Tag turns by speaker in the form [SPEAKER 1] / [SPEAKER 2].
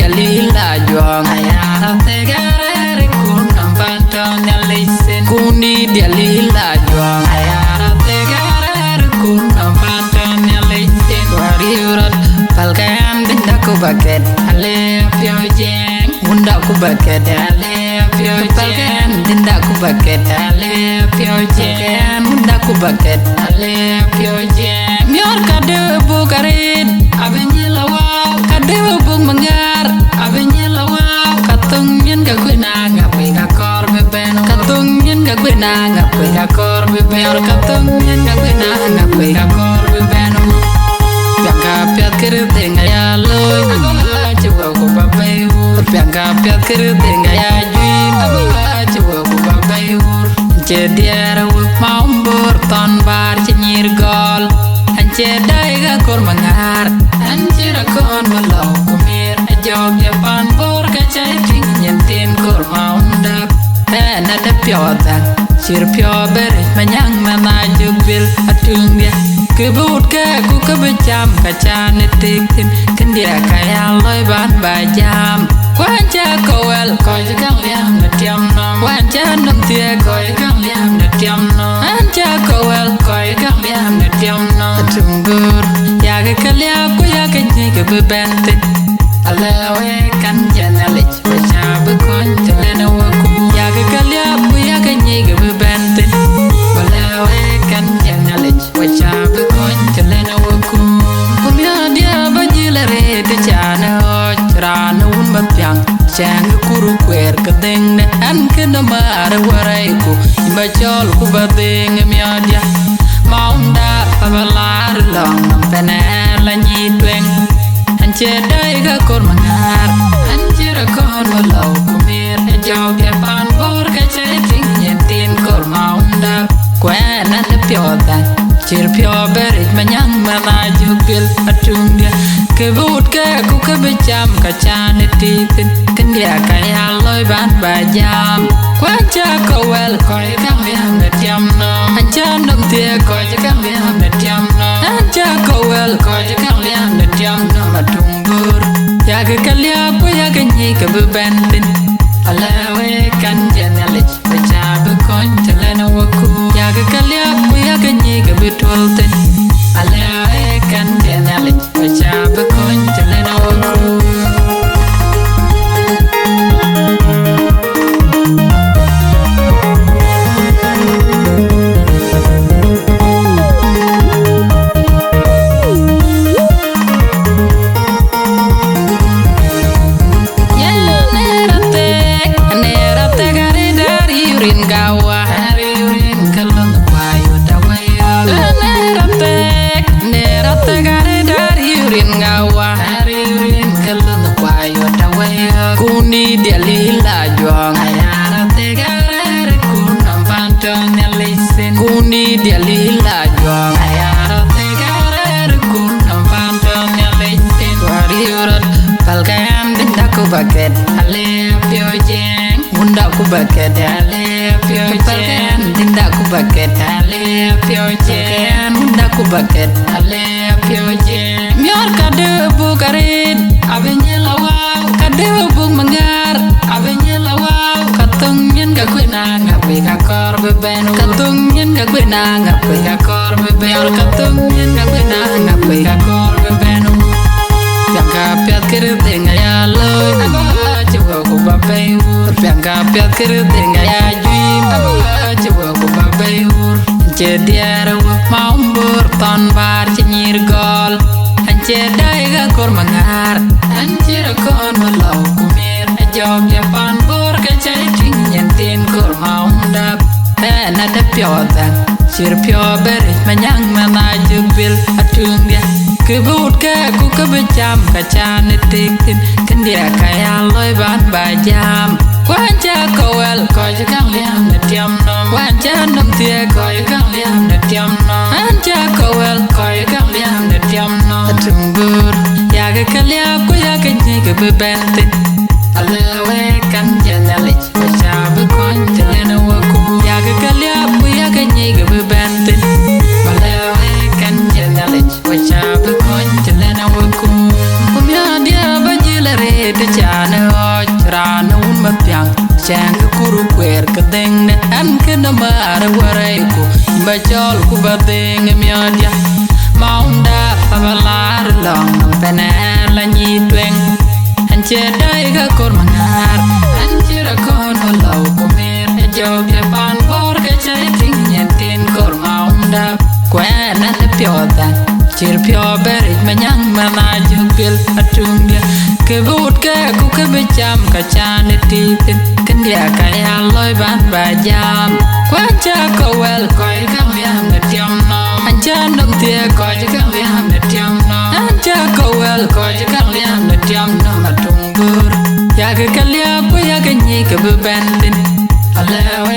[SPEAKER 1] dia lila juang ayara tegare kunam panton nyalisin kuni dia lila juang ayara tegare kunam panton nyalisin wariurat palkan binda ku baket ale pyo jeng munda ku baket ale pyo palkan binda ku baket ale pyo jeng munda ku baket ale pyo jeng mior kade bu karin abenyela wow kade bu mengar abenyela wow katung yen ka kwena ngape ka kor be ben katung yen ka kwena ngape ka kor be ben katung yen ka kwena ngape ka kor be ben pianga piat kirte ngaya loy chuwa ku babai ur pianga piat kirte ngaya jui chuwa ku babai ur jediara wu maumbur ton bar cinyir gol ance dai ga kor mangar anjira kon malau kumir jog ya pan bor ka chai ting nyentin kor maunda na de pyoda sir pyo ber manyang mana jubil atung dia kebut ke ku kebecam kacan tikin kendia kaya loy ban bajam wanja kowel koy kang liam na tiam no wanja nam tie koy kang liam na tiam no anja kowel koy kang liam na tiam no tungur ya ke kalya ku ya ke ni ke bebente alawe kan janalich bachab kon telena waku ya ke kalya ku ya ke ni ke bebente alawe kan janalich bachab kon telena waku kumya dia bajilare te chana ranun batang chang kuru kwer kedeng ne an kena mar waraiku bachol ku badeng miadia maunda abalar long pene la nyitweng anche dai ga kor mangar anjira kon walau kumir jog ya pan bor ka chai ting nyentin kor maunda kwena ne pyoda chir pyo beri manyang mana jubil atundia kebut ke ku kebecam kacan titin kendia kaya loy ban bajam kwaja kowel koy kang liam na tiam no aja nam tie koy kang liam na tiam no aja kowel koy kang liam na tiam no matungur ya ke kalya ku ya ke ni ke bebentin alawe kan janalich bachab kon telena waku ya ke kalya ku ya ke ni ke betultin alawe kan janalich bachab kon telena waku kuni dia lila juang ayara tegare kunam panton nyalisin kuni dia lila juang ayara tegare kunam panton nyalisin wariurat palkan binda ku baket ale pyo jeng munda ku baket ale pyo jeng binda ku baket ale pyo jeng munda ku baket ale pyo jeng mior kade bu karin abenyela wow kade bu mengar abenyela wow katung yen ka kwena ngape ka kor beben katung yen ka kwena ngape ka kor beben katung yen ka kwena ngape ka kor beben pianga piat kirte ngaya loy chuwa ku babai ur pianga piat kirte ngaya jui chuwa ku babai ur jediara wu maumbur ton bar cinyir gol ance dai ga kor mangar anjira kon malau kumir jog ya pan bor ka chai ting nyentin kor maunda na de pyoda sir pyo beri manyang mana jubil atung dia kebut ke ku kebecam kacan tikin kendia kaya loy ban bajam wanja kowel koy kang liam na tiam no wanja nam tie koy kang liam na tiam no anja kowel koy kang liam na tiam no tungur ya ke kalya ku ya ke ni ke bebentin alawe kan janalich bachab kon telena waku ya ke kalya ku ya ke ni ke bebentin alawe kan janalich bachab kon telena waku kumya dia bajilare te chang kuru kwer kadeng ne an kena mar waraiku imba chol ku badeng myodia maunda pabalar long penan la nyitweng an chedai ga kor mangar an chira kon law kumer jogya pan bor ke chai ting nyen kor maunda kwen an pyodan chir pyo berit manyang mana jugel atungia kebut ke ku ke becham ka chan titin kendia kaya loy ban bajam kwacha ko wel koi kang liam na tiam no anjan dong tia koi kang liam na tiam no anja ko wel koi kang liam na tiam no matungur ya ke kalia ku ya ke nyi ke bebandin alewa